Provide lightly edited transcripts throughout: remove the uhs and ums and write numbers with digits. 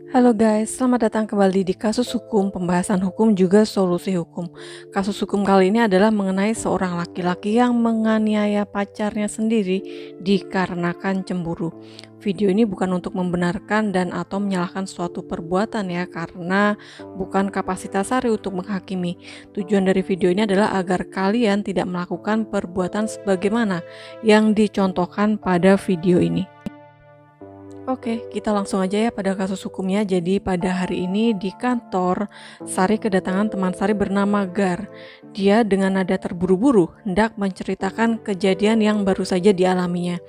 Halo guys, selamat datang kembali di kasus hukum, pembahasan hukum juga solusi hukum. Kasus hukum kali ini adalah mengenai seorang laki-laki yang menganiaya pacarnya sendiri dikarenakan cemburu. Video ini bukan untuk membenarkan dan atau menyalahkan suatu perbuatan ya, karena bukan kapasitas Sari untuk menghakimi. Tujuan dari video ini adalah agar kalian tidak melakukan perbuatan sebagaimana yang dicontohkan pada video ini. Oke, kita langsung aja ya pada kasus hukumnya. Jadi pada hari ini di kantor, Sari kedatangan teman Sari bernama Gar. Dia dengan nada terburu-buru hendak menceritakan kejadian yang baru saja dialaminya.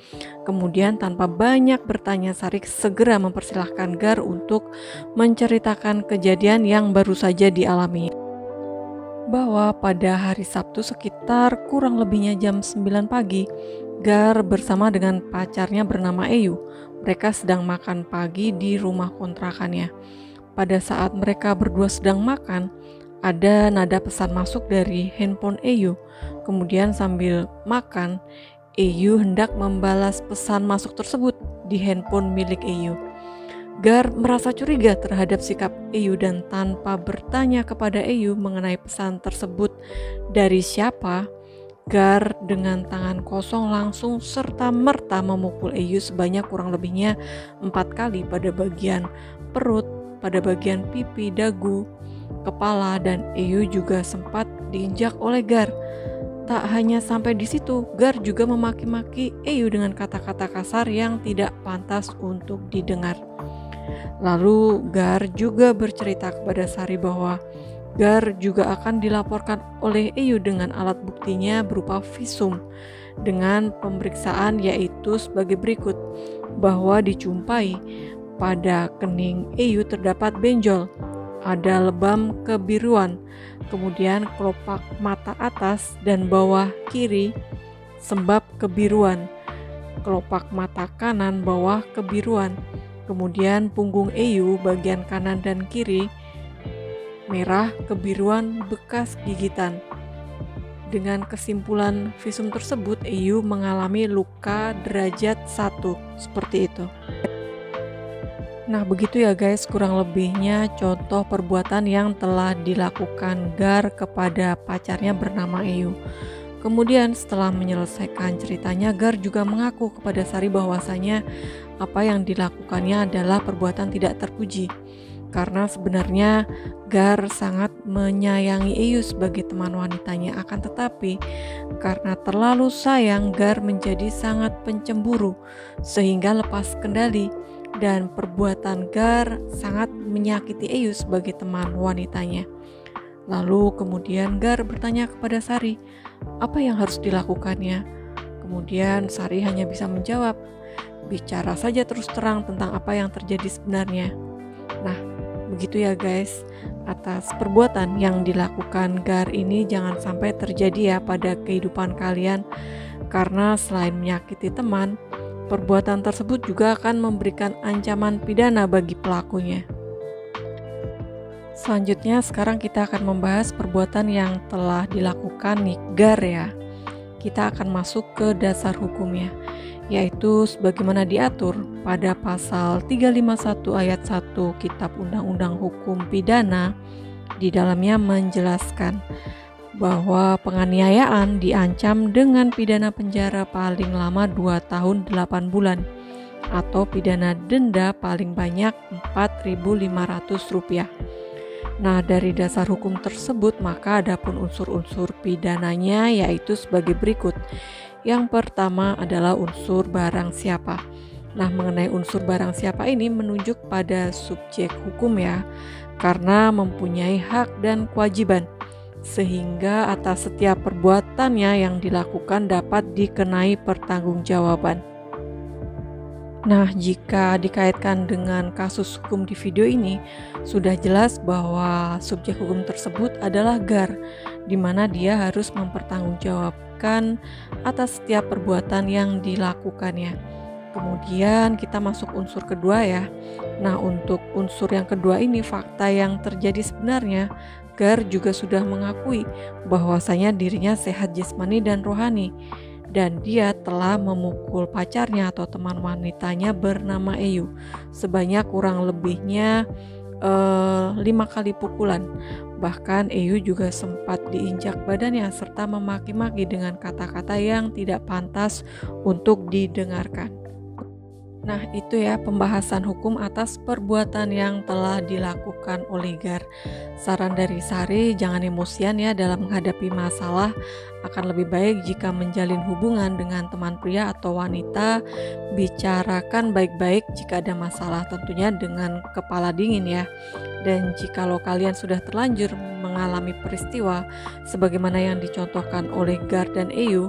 Kemudian tanpa banyak bertanya, Sari segera mempersilahkan Gar untuk menceritakan kejadian yang baru saja dialaminya. Bahwa pada hari Sabtu sekitar kurang lebihnya jam 9 pagi, Gar bersama dengan pacarnya bernama Eyu. Mereka sedang makan pagi di rumah kontrakannya. Pada saat mereka berdua sedang makan, ada nada pesan masuk dari handphone Eyu. Kemudian sambil makan, Eyu hendak membalas pesan masuk tersebut di handphone milik Eyu. Gar merasa curiga terhadap sikap Eyu dan tanpa bertanya kepada Eyu mengenai pesan tersebut dari siapa, Gar dengan tangan kosong langsung serta-merta memukul Eyu sebanyak kurang lebihnya 4 kali pada bagian perut, pada bagian pipi, dagu, kepala, dan Eyu juga sempat diinjak oleh Gar. Tak hanya sampai di situ, Gar juga memaki-maki Eyu dengan kata-kata kasar yang tidak pantas untuk didengar. Lalu Gar juga bercerita kepada Sari bahwa Gar juga akan dilaporkan oleh Eyu dengan alat buktinya berupa visum dengan pemeriksaan, yaitu sebagai berikut, bahwa dijumpai pada kening Eyu terdapat benjol, ada lebam kebiruan, kemudian kelopak mata atas dan bawah kiri sembab kebiruan, kelopak mata kanan bawah kebiruan, kemudian punggung Eyu bagian kanan dan kiri merah kebiruan bekas gigitan. Dengan kesimpulan visum tersebut, Eyu mengalami luka derajat 1, seperti itu. Nah, begitu ya guys, kurang lebihnya contoh perbuatan yang telah dilakukan Gar kepada pacarnya bernama Eyu. Kemudian setelah menyelesaikan ceritanya, Gar juga mengaku kepada Sari bahwasanya apa yang dilakukannya adalah perbuatan tidak terpuji. Karena sebenarnya Gar sangat menyayangi Eyu sebagai teman wanitanya, akan tetapi karena terlalu sayang, Gar menjadi sangat pencemburu sehingga lepas kendali, dan perbuatan Gar sangat menyakiti Eyu sebagai teman wanitanya. Lalu kemudian Gar bertanya kepada Sari, apa yang harus dilakukannya? Kemudian Sari hanya bisa menjawab, bicara saja terus terang tentang apa yang terjadi sebenarnya. Nah, begitu ya guys, atas perbuatan yang dilakukan Gar ini jangan sampai terjadi ya pada kehidupan kalian, karena selain menyakiti teman, perbuatan tersebut juga akan memberikan ancaman pidana bagi pelakunya. Selanjutnya sekarang kita akan membahas perbuatan yang telah dilakukan Gar ya. Kita akan masuk ke dasar hukumnya, yaitu sebagaimana diatur pada pasal 351 ayat 1 Kitab Undang-Undang Hukum Pidana. Di dalamnya menjelaskan bahwa penganiayaan diancam dengan pidana penjara paling lama 2 tahun 8 bulan atau pidana denda paling banyak Rp4.500. Nah, dari dasar hukum tersebut maka adapun unsur-unsur pidananya yaitu sebagai berikut. Yang pertama adalah unsur barang siapa. Nah, mengenai unsur barang siapa ini menunjuk pada subjek hukum ya, karena mempunyai hak dan kewajiban, sehingga atas setiap perbuatannya yang dilakukan dapat dikenai pertanggungjawaban. Nah, jika dikaitkan dengan kasus hukum di video ini, sudah jelas bahwa subjek hukum tersebut adalah Gar, di mana dia harus mempertanggungjawabkan atas setiap perbuatan yang dilakukannya. Kemudian kita masuk unsur kedua ya. Nah, untuk unsur yang kedua ini, fakta yang terjadi sebenarnya, Gar juga sudah mengakui bahwasanya dirinya sehat jasmani dan rohani. dan dia telah memukul pacarnya atau teman wanitanya bernama Eyu sebanyak kurang lebihnya 5 kali pukulan. Bahkan Eyu juga sempat diinjak badannya serta memaki-maki dengan kata-kata yang tidak pantas untuk didengarkan. Nah, itu ya pembahasan hukum atas perbuatan yang telah dilakukan oleh Gar. Saran dari Sari, jangan emosian ya dalam menghadapi masalah. Akan lebih baik jika menjalin hubungan dengan teman pria atau wanita, bicarakan baik-baik jika ada masalah, tentunya dengan kepala dingin ya. Dan jikalau kalian sudah terlanjur mengalami peristiwa sebagaimana yang dicontohkan oleh Gar dan Eyu,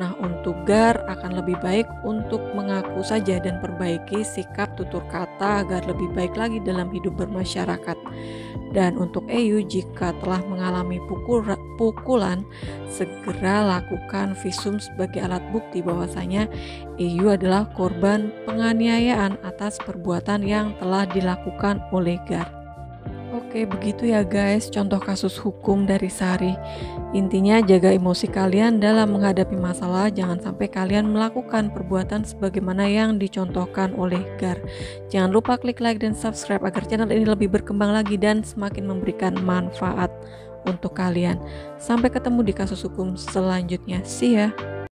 nah, untuk Gar akan lebih baik untuk mengaku saja dan perbaiki sikap tutur kata agar lebih baik lagi dalam hidup bermasyarakat. Dan untuk Eyu, jika telah mengalami pukulan, segera lakukan visum sebagai alat bukti bahwasanya Eyu adalah korban penganiayaan atas perbuatan yang telah dilakukan oleh Gar. Oke, begitu ya guys, contoh kasus hukum dari Sari. Intinya jaga emosi kalian dalam menghadapi masalah, jangan sampai kalian melakukan perbuatan sebagaimana yang dicontohkan oleh Gar. Jangan lupa klik like dan subscribe agar channel ini lebih berkembang lagi dan semakin memberikan manfaat untuk kalian. Sampai ketemu di kasus hukum selanjutnya. See ya.